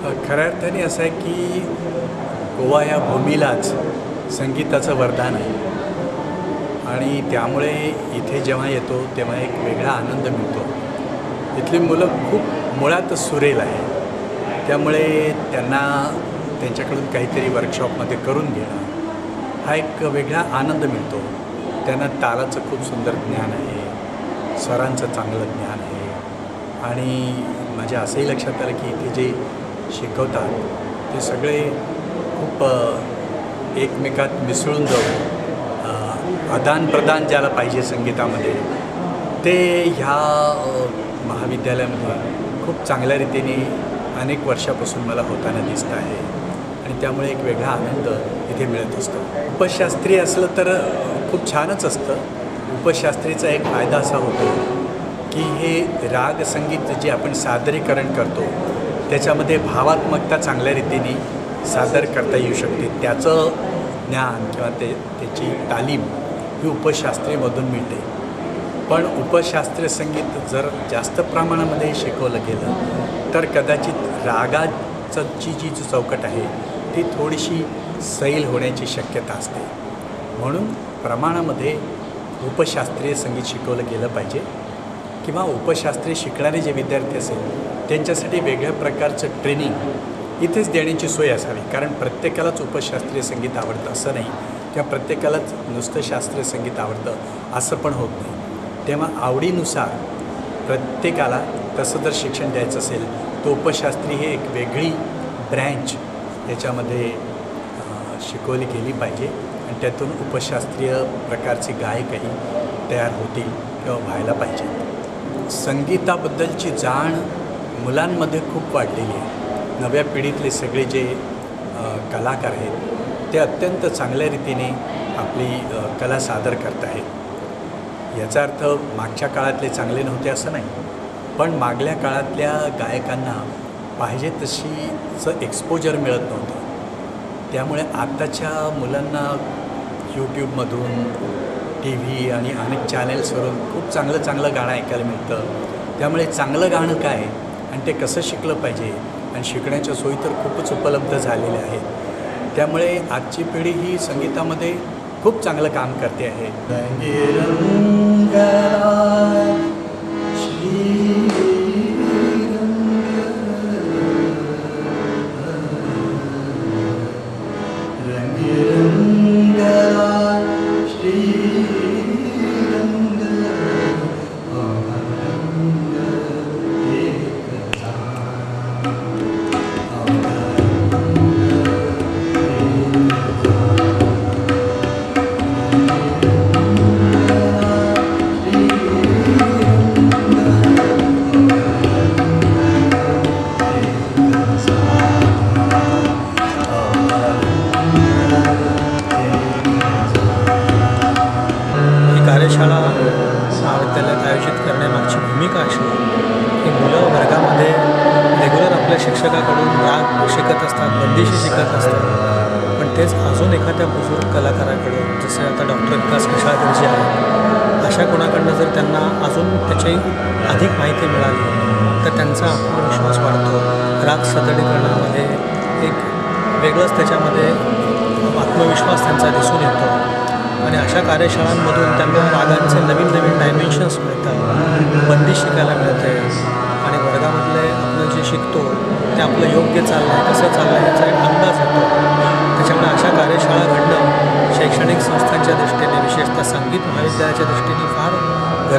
खऱ्या अर्थाने असं आहे की गोवा या भूमीलाच संगीताचं वरदान आहे आणि त्यामुळे इथे जेव्हा येतो तेव्हा एक वेगळा आनंद मिळतो. इथली मुलं खूप मुळातच सुरेल आहे, त्यामुळे त्यांना त्यांच्याकडून काहीतरी वर्कशॉपमध्ये करून घेणं हा एक वेगळा आनंद मिळतो. त्यांना तालाचं खूप सुंदर ज्ञान आहे, स्वरांचं चांगलं ज्ञान आहे आणि माझ्या असंही लक्षात आलं की इथे जे शिकवतात ते सगळे खूप एकमेकात मिसळून जाऊन आदानप्रदान ज्याला पाहिजे संगीतामध्ये ते ह्या महाविद्यालयामध्ये खूप चांगल्या रीतीने अनेक वर्षापासून मला होताना दिसतं आहे आणि त्यामुळे एक वेगळा आनंद इथे मिळत असतो. उपशास्त्रीय असलं तर खूप छानच असतं. उपशास्त्रीचा एक फायदा असा होतो की हे रागसंगीत जे आपण सादरीकरण करतो त्याच्यामध्ये भावात्मकता चांगल्या रीतीने सादर करता येऊ शकते. त्याचं ज्ञान किंवा त्याची तालीम ही उपशास्त्रीमधून मिळते. पण उपशास्त्रीय संगीत जर जास्त प्रमाणामध्ये शिकवलं गेलं तर कदाचित रागाची जी चौकट आहे ती थोडीशी सैल होण्याची शक्यता असते. म्हणून प्रमाणामध्ये उपशास्त्रीय संगीत शिकवलं गेलं पाहिजे किंवा उपशास्त्रीय शिकणारे जे विद्यार्थी असेल त्यांच्यासाठी वेगळ्या प्रकारचं ट्रेनिंग इथेच देण्याची सोय असावी. कारण प्रत्येकालाच उपशास्त्रीय संगीत आवडतं असं नाही किंवा प्रत्येकालाच नुसतं शास्त्रीय संगीत आवडतं असं पण होत नाही. तेव्हा आवडीनुसार प्रत्येकाला तसं जर शिक्षण द्यायचं असेल तर उपशास्त्री ही एक वेगळी ब्रँच याच्यामध्ये शिकवली गेली पाहिजे आणि त्यातून उपशास्त्रीय प्रकारचे गायकही तयार होतील किंवा व्हायला पाहिजे. संगीताबद्दलची जाण मुलांमध्ये खूप वाढलेली आहे. नव्या पिढीतले सगळे जे कलाकार आहेत ते अत्यंत चांगल्या रीतीने आपली कला सादर करत आहेत. याचा अर्थ मागच्या काळातले चांगले नव्हते असं नाही, पण मागल्या काळातल्या गायकांना पाहिजे तशीचं एक्सपोजर मिळत नव्हतं. त्यामुळे आत्ताच्या मुलांना यूट्यूबमधून टी व्ही आणि अनेक चॅनेल्सवरून खूप चांगलं गाणं ऐकायला मिळतं. त्यामुळे चांगलं गाणं काय आणि ते कसं शिकलं पाहिजे आणि शिकण्याच्या सोयी तर खूपच उपलब्ध झालेल्या आहेत. त्यामुळे आजची पिढी ही संगीतामध्ये खूप चांगलं काम करते आहे. कार्यशाळा महाविद्यालयात आयोजित करण्यामागची भूमिका अशी की मुलं वर्गामध्ये रेग्युलर आपल्या शिक्षकाकडून राग शिकत असतात, बंदिशी शिकत असतात, पण तेच अजून एखाद्या बुजुर्ग कलाकाराकडून जसे आता डॉक्टर विकास कशाळकर जे आहेत अशा कोणाकडनं जर त्यांना अजून त्याची अधिक माहिती मिळाली तर त्यांचा आत्मविश्वास वाढतो. राग सदरीकरणामध्ये एक वेगळंच त्याच्यामध्ये आत्मविश्वास त्यांचा दिसून येतो आणि अशा कार्यशाळांमधून त्यांना रागांचे नवीन डायमेन्शन्स मिळतात, बंदी शिकायला मिळते आणि वर्गामधले आपलं जे शिकतो ते आपलं योग्य चाललं आहे कसं चाललं आहे याचा एक अंदाज येतो. त्याच्यामुळे अशा कार्यशाळा घडणं शैक्षणिक संस्थांच्या दृष्टीने विशेषतः संगीत महाविद्यालयाच्या दृष्टीने फार